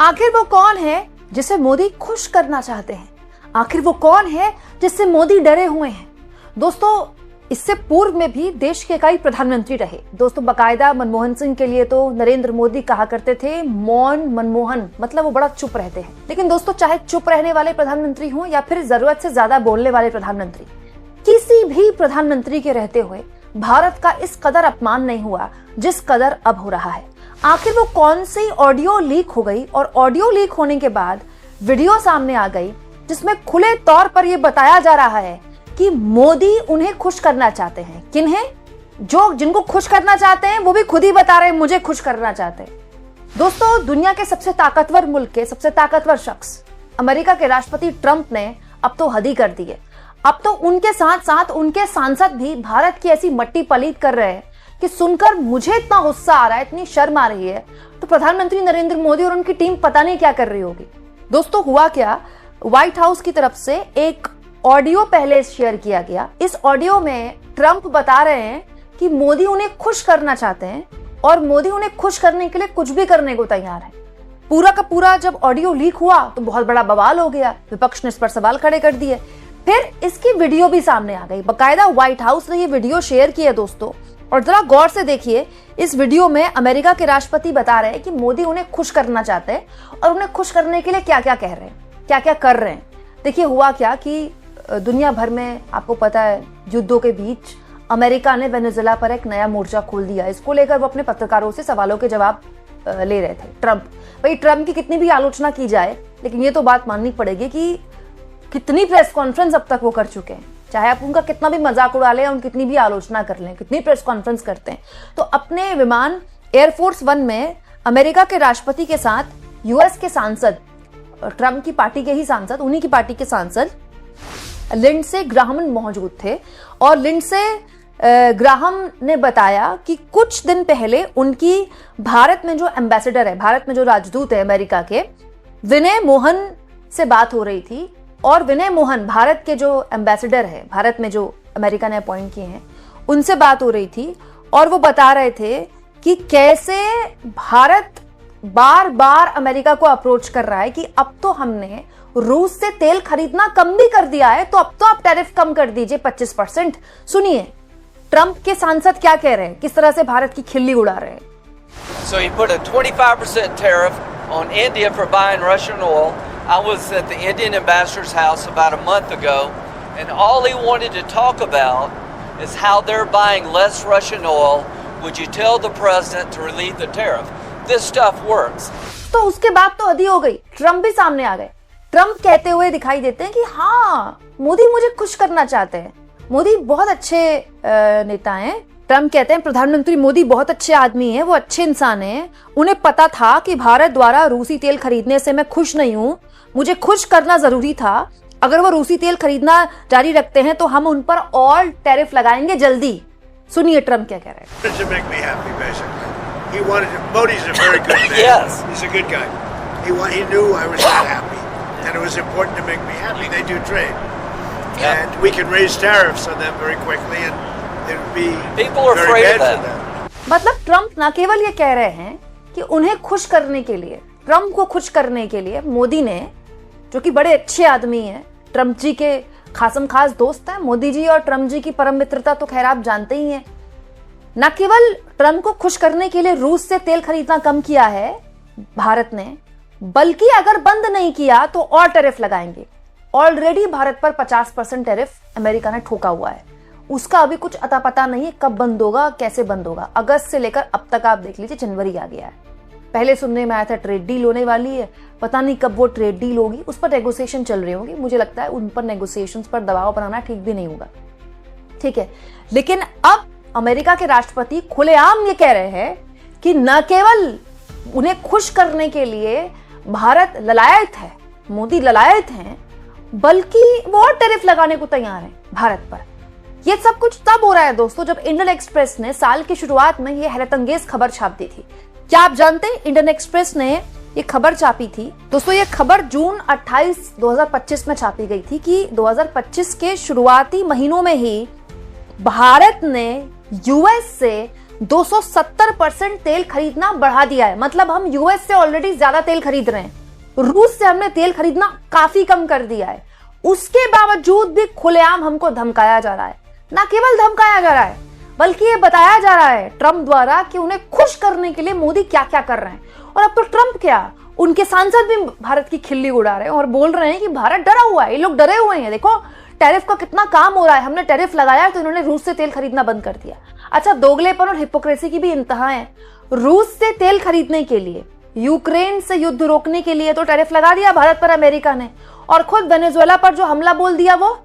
आखिर वो कौन है जिसे मोदी खुश करना चाहते हैं? आखिर वो कौन है जिससे मोदी डरे हुए हैं? दोस्तों, इससे पूर्व में भी देश के कई प्रधानमंत्री रहे। दोस्तों, बकायदा मनमोहन सिंह के लिए तो नरेंद्र मोदी कहा करते थे मौन मनमोहन, मतलब वो बड़ा चुप रहते हैं। लेकिन दोस्तों, चाहे चुप रहने वाले प्रधानमंत्री हों या फिर जरूरत से ज्यादा बोलने वाले प्रधानमंत्री, किसी भी प्रधानमंत्री के रहते हुए भारत का इस कदर अपमान नहीं हुआ जिस कदर अब हो रहा है। आखिर वो कौन सी ऑडियो लीक हो गई और ऑडियो लीक होने के बाद वीडियो सामने आ गई जिसमें खुले तौर पर यह बताया जा रहा है कि मोदी उन्हें खुश करना चाहते हैं। किन्हें? जिनको खुश करना चाहते हैं वो भी खुद ही बता रहे हैं मुझे खुश करना चाहते हैं। दोस्तों, दुनिया के सबसे ताकतवर मुल्क के सबसे ताकतवर शख्स अमेरिका के राष्ट्रपति ट्रंप ने अब तो हद ही कर दी है। अब तो उनके साथ साथ उनके सांसद भी भारत की ऐसी मट्टी पलीत कर रहे हैं कि सुनकर मुझे इतना गुस्सा आ रहा है, इतनी शर्म आ रही है। तो प्रधानमंत्री नरेंद्र मोदी और उनकी टीम पता नहीं क्या कर रही होगी। दोस्तों, हुआ क्या, व्हाइट हाउस की तरफ से एक ऑडियो पहले शेयर किया गया। इस ऑडियो में ट्रंप बता रहे हैं कि मोदी उन्हें खुश करना चाहते हैं और मोदी उन्हें खुश करने के लिए कुछ भी करने को तैयार है। पूरा का पूरा जब ऑडियो लीक हुआ तो बहुत बड़ा बवाल हो गया, विपक्ष ने इस पर सवाल खड़े कर दिए। फिर इसकी वीडियो भी सामने आ गई, बकायदा व्हाइट हाउस ने ये वीडियो शेयर की है दोस्तों। और जरा गौर से देखिए, इस वीडियो में अमेरिका के राष्ट्रपति बता रहे हैं कि मोदी उन्हें खुश करना चाहते हैं और उन्हें खुश करने के लिए क्या क्या कह रहे हैं, क्या क्या कर रहे हैं। देखिए, हुआ क्या कि दुनिया भर में आपको पता है युद्धों के बीच अमेरिका ने वेनेजुएला पर एक नया मोर्चा खोल दिया। इसको लेकर वो अपने पत्रकारों से सवालों के जवाब ले रहे थे। ट्रंप की कितनी भी आलोचना की जाए, लेकिन ये तो बात माननी पड़ेगी कि कितनी प्रेस कॉन्फ्रेंस अब तक वो कर चुके हैं। चाहे आप उनका कितना भी मजाक उड़ा लें, उनकी कितनी भी आलोचना कर लें, कितनी प्रेस कॉन्फ्रेंस करते हैं, तो अपने विमान एयरफोर्स 1 में अमेरिका के राष्ट्रपति के साथ यूएस के सांसद, ट्रंप की पार्टी के ही सांसद, उन्हीं की पार्टी के सांसद लिंडसे ग्राहम मौजूद थे। और लिंडसे ग्राहम ने बताया कि कुछ दिन पहले उनकी भारत में जो एम्बेसडर है, भारत में जो राजदूत है अमेरिका के, विनय मोहन से बात हो रही थी। और विनय मोहन भारत के जो एम्बेसडर है, भारत में जो अमेरिका ने अपॉइंट किए हैं, उनसे बात हो रही थी। और वो बता रहे थे कि कैसे भारत बार बार अमेरिका को अप्रोच कर रहा है कि अब तो हमने रूस से तेल खरीदना कम भी कर दिया है, तो अब तो आप टैरिफ कम कर दीजिए 25%। सुनिए ट्रंप के सांसद क्या कह रहे हैं, किस तरह से भारत की खिल्ली उड़ा रहे हैं। So he put a 25% tariff on India for buying Russian oil. I was at the Indian ambassador's house about a month ago, and all he wanted to talk about is how they're buying less Russian oil. Would you tell the president to relieve the tariff? This stuff works. तो उसके बाद तो हद ही हो गई, Trump भी सामने आ गए। ट्रंप कहते हुए दिखाई देते हैं कि हाँ, मोदी मुझे खुश करना चाहते हैं, मोदी बहुत अच्छे नेता हैं। ट्रंप कहते हैं प्रधानमंत्री मोदी बहुत अच्छे आदमी हैं, वो अच्छे इंसान हैं। उन्हें पता था कि भारत द्वारा रूसी तेल खरीदने से मैं खुश नहीं हूं, मुझे खुश करना जरूरी था। अगर वो रूसी तेल खरीदना जारी रखते हैं तो हम उन पर और टैरिफ लगाएंगे जल्दी। सुनिए ट्रंप क्या कह रहे हैं। मतलब ट्रंप न केवल ये कह रहे हैं कि उन्हें खुश करने के लिए, ट्रंप को खुश करने के लिए मोदी ने, जो कि बड़े अच्छे आदमी हैं, ट्रंप जी के खासम खास दोस्त हैं। मोदी जी और ट्रंप जी की परम मित्रता तो खैर आप जानते ही हैं। न केवल ट्रंप को खुश करने के लिए रूस से तेल खरीदना कम किया है भारत ने, बल्कि अगर बंद नहीं किया तो और टैरिफ लगाएंगे। ऑलरेडी भारत पर 50% टैरिफ अमेरिका ने ठोका हुआ है, उसका अभी कुछ अता पता नहीं है कब बंद होगा, कैसे बंद होगा। अगस्त से लेकर अब तक आप देख लीजिए, जनवरी आ गया है। पहले सुनने में आया था ट्रेड डील होने वाली है, पता नहीं कब वो ट्रेड डील होगी, उस पर नेगोशिएशन चल रही होगी। मुझे लगता है उन पर नेगोशिएशंस पर दबाव बनाना ठीक भी नहीं होगा, ठीक है। लेकिन अब अमेरिका के राष्ट्रपति खुलेआम ये कह रहे हैं कि न केवल उन्हें खुश करने के लिए भारत ललायत है, मोदी ललायत हैं, बल्कि वो और टैरिफ लगाने को तैयार है भारत पर। ये सब कुछ तब हो रहा है दोस्तों जब इंडियन एक्सप्रेस ने साल की शुरुआत में ये हैरतअंगेज खबर छाप दी थी। क्या आप जानते हैं इंडियन एक्सप्रेस ने ये खबर छापी थी? दोस्तों, ये खबर जून 28, 2025 में छापी गई थी कि 2025 के शुरुआती महीनों में ही भारत ने यूएस से 270% तेल खरीदना बढ़ा दिया है। मतलब हम यूएस से ऑलरेडी ज्यादा तेल खरीद रहे हैं, रूस से हमने तेल खरीदना काफी कम कर दिया है। उसके बावजूद भी खुलेआम हमको धमकाया जा रहा है। ना केवल धमकाया जा रहा है, बल्कि ये बताया जा रहा है ट्रंप द्वारा कि उन्हें खुश करने के लिए मोदी क्या क्या कर रहे हैं। और अब तो ट्रंप क्या, उनके सांसद भी भारत की खिल्ली उड़ा रहे हैं और बोल रहे हैं कि भारत डरा हुआ है, ये लोग डरे हुए हैं। देखो टैरिफ का कितना काम हो रहा है, हमने टैरिफ लगाया तो इन्होंने रूस से तेल खरीदना बंद कर दिया। अच्छा, दोगलेपन और हिपोक्रेसी की भी इंतहा है। रूस से तेल खरीदने के लिए, यूक्रेन से युद्ध रोकने के लिए तो टैरिफ लगा दिया भारत पर अमेरिका ने, और खुद वेनेजुएला पर जो हमला बोल दिया वो,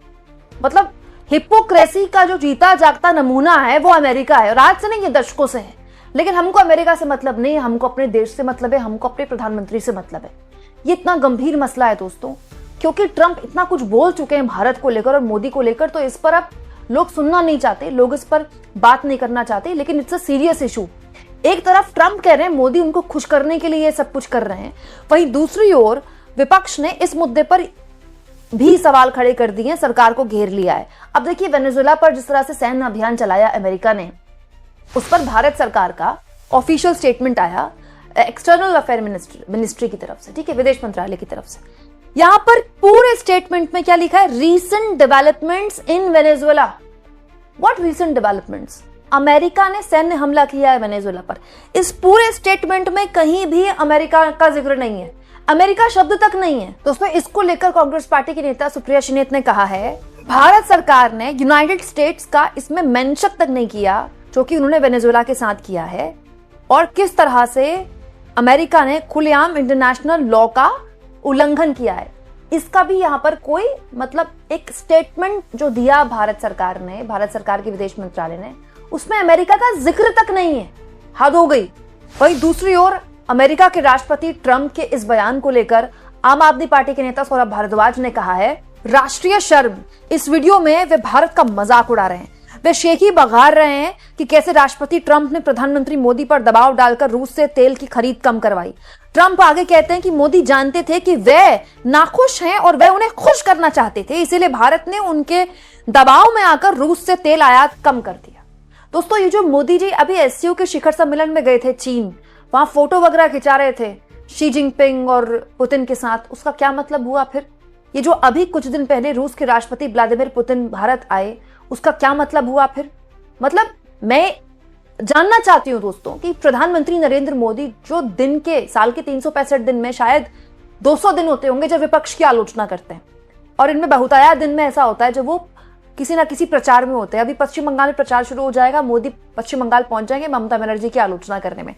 मतलब हिपोक्रेसी का जो जीता जागता नमूना है वो अमेरिका है। और आज से नहीं, ये दशकों से है। लेकिन हमको अमेरिका से मतलब नहीं है, हमको अपने देश से मतलब है, हमको अपने प्रधानमंत्री से मतलब है। ये इतना गंभीर मसला है दोस्तों, क्योंकि ट्रंप इतना कुछ बोल चुके हैं भारत को लेकर और मोदी को लेकर, तो इस पर अब लोग सुनना नहीं चाहते, लोग इस पर बात नहीं करना चाहते। लेकिन इट्स अ सीरियस इशू। एक तरफ ट्रंप कह रहे हैं मोदी उनको खुश करने के लिए ये सब कुछ कर रहे हैं, वहीं दूसरी ओर विपक्ष ने इस मुद्दे पर भी सवाल खड़े कर दिए, सरकार को घेर लिया है। अब देखिए वेनेजुएला पर जिस तरह से सैन्य अभियान चलाया अमेरिका ने, उस पर भारत सरकार का ऑफिशियल स्टेटमेंट आया एक्सटर्नल अफेयर मिनिस्ट्री की तरफ से, ठीक है, विदेश मंत्रालय की तरफ से। यहां पर पूरे स्टेटमेंट में क्या लिखा है? Recent developments in Venezuela. What recent developments? America ने सैन्य हमला किया है वेनेजुएला पर। इस पूरे स्टेटमेंट में कहीं भी अमेरिका का जिक्र नहीं है, अमेरिका शब्द तक नहीं है। दोस्तों, इसको लेकर कांग्रेस पार्टी की नेता सुप्रिया शिनेत ने कहा है भारत सरकार ने यूनाइटेड स्टेट्स का इसमें मेंशन तक नहीं किया, जो कि उन्होंने वेनेजुएला के साथ किया है, और किस तरह से अमेरिका ने खुलेआम इंटरनेशनल लॉ का उल्लंघन किया है। इसका भी यहाँ पर कोई मतलब एक स्टेटमेंट जो दिया भारत सरकार ने, भारत सरकार के विदेश मंत्रालय ने, उसमें अमेरिका का जिक्र तक नहीं है। हद हो गई। वहीं दूसरी ओर अमेरिका के राष्ट्रपति ट्रंप के इस बयान को लेकर आम आदमी पार्टी के नेता सौरभ भारद्वाज ने कहा है राष्ट्रीय शर्म। इस वीडियो में वे भारत का मजाक उड़ा रहे हैं, वे शेखी बघार रहे हैं कि कैसे राष्ट्रपति ट्रंप ने प्रधानमंत्री मोदी पर दबाव डालकर रूस से तेल की खरीद कम करवाई। ट्रंप आगे कहते हैं कि मोदी जानते थे कि वे नाखुश हैं और वे उन्हें खुश करना चाहते थे, इसीलिए भारत ने उनके दबाव में आकर रूस से तेल आयात कम कर दिया। दोस्तों, ये जो मोदी जी अभी एससीओ के शिखर सम्मेलन में गए थे चीन, वहां फोटो वगैरह खिंचा रहे थे शी जिनपिंग और पुतिन के साथ, उसका क्या मतलब हुआ फिर? ये जो अभी कुछ दिन पहले रूस के राष्ट्रपति व्लादिमीर पुतिन भारत आए, उसका क्या मतलब हुआ फिर? मतलब मैं जानना चाहती हूं दोस्तों कि प्रधानमंत्री नरेंद्र मोदी जो दिन के साल के 365 दिन में शायद 200 दिन होते होंगे जब विपक्ष की आलोचना करते हैं, और इनमें बहुतायत दिन में ऐसा होता है जब वो किसी ना किसी प्रचार में होते हैं। अभी पश्चिम बंगाल में प्रचार शुरू हो जाएगा, मोदी पश्चिम बंगाल पहुंच जाएंगे ममता बनर्जी की आलोचना करने में।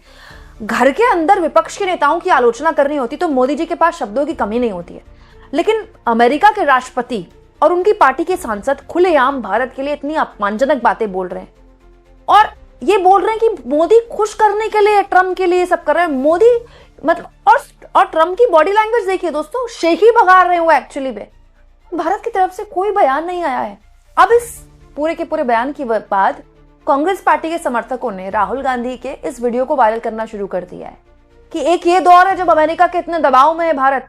घर के अंदर विपक्ष के नेताओं की आलोचना करनी होती तो मोदी जी के पास शब्दों की कमी नहीं होती है, लेकिन अमेरिका के राष्ट्रपति और उनकी पार्टी के सांसद खुलेआम भारत के लिए इतनी अपमानजनक बातें बोल रहे हैं, और ये बोल रहे हैं कि मोदी खुश करने के लिए ट्रंप के लिए सब कर रहे हैं। मोदी मतलब और ट्रंप की बॉडी लैंग्वेज देखिए दोस्तों, शेखी भगा रहे हैं वो एक्चुअली में। भारत की तरफ से कोई बयान नहीं आया है। अब इस पूरे के पूरे बयान के बाद कांग्रेस पार्टी के समर्थकों ने राहुल गांधी के इस वीडियो को वायरल करना शुरू कर दिया है कि एक ये दौर है जब अमेरिका के इतने दबाव में है भारत,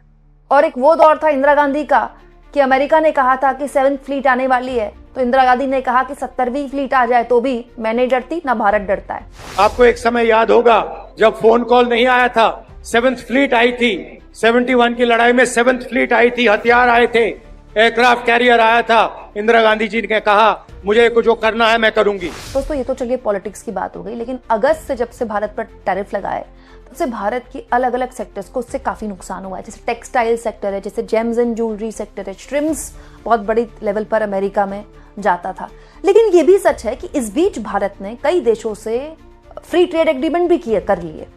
और एक वो दौर था इंदिरा गांधी का कि अमेरिका ने कहा था कि 7th फ्लीट आने वाली है, तो इंदिरा गांधी ने कहा कि 70वीं फ्लीट आ जाए तो भी मैं नहीं डरती, ना भारत डरता है। आपको एक समय याद होगा जब फोन कॉल नहीं आया था, 7th फ्लीट आई थी, 71 की लड़ाई में 7th फ्लीट आई थी, हथियार आए थे, एयरक्राफ्ट कैरियर आया था। इंदिरा गांधी जी ने कहा मुझे कुछ जो करना है मैं करूंगी। दोस्तों, ये तो चलिए पॉलिटिक्स की बात हो गई, लेकिन अगस्त से जब से भारत पर टैरिफ लगाए तब से भारत की अलग अलग सेक्टर्स को उससे काफी नुकसान हुआ है। जैसे टेक्सटाइल सेक्टर है, जैसे जेम्स एंड ज्वेलरी सेक्टर है, श्रिम्स बहुत बड़ी लेवल पर अमेरिका में जाता था। लेकिन ये भी सच है कि इस बीच भारत ने कई देशों से फ्री ट्रेड एग्रीमेंट भी कर लिए।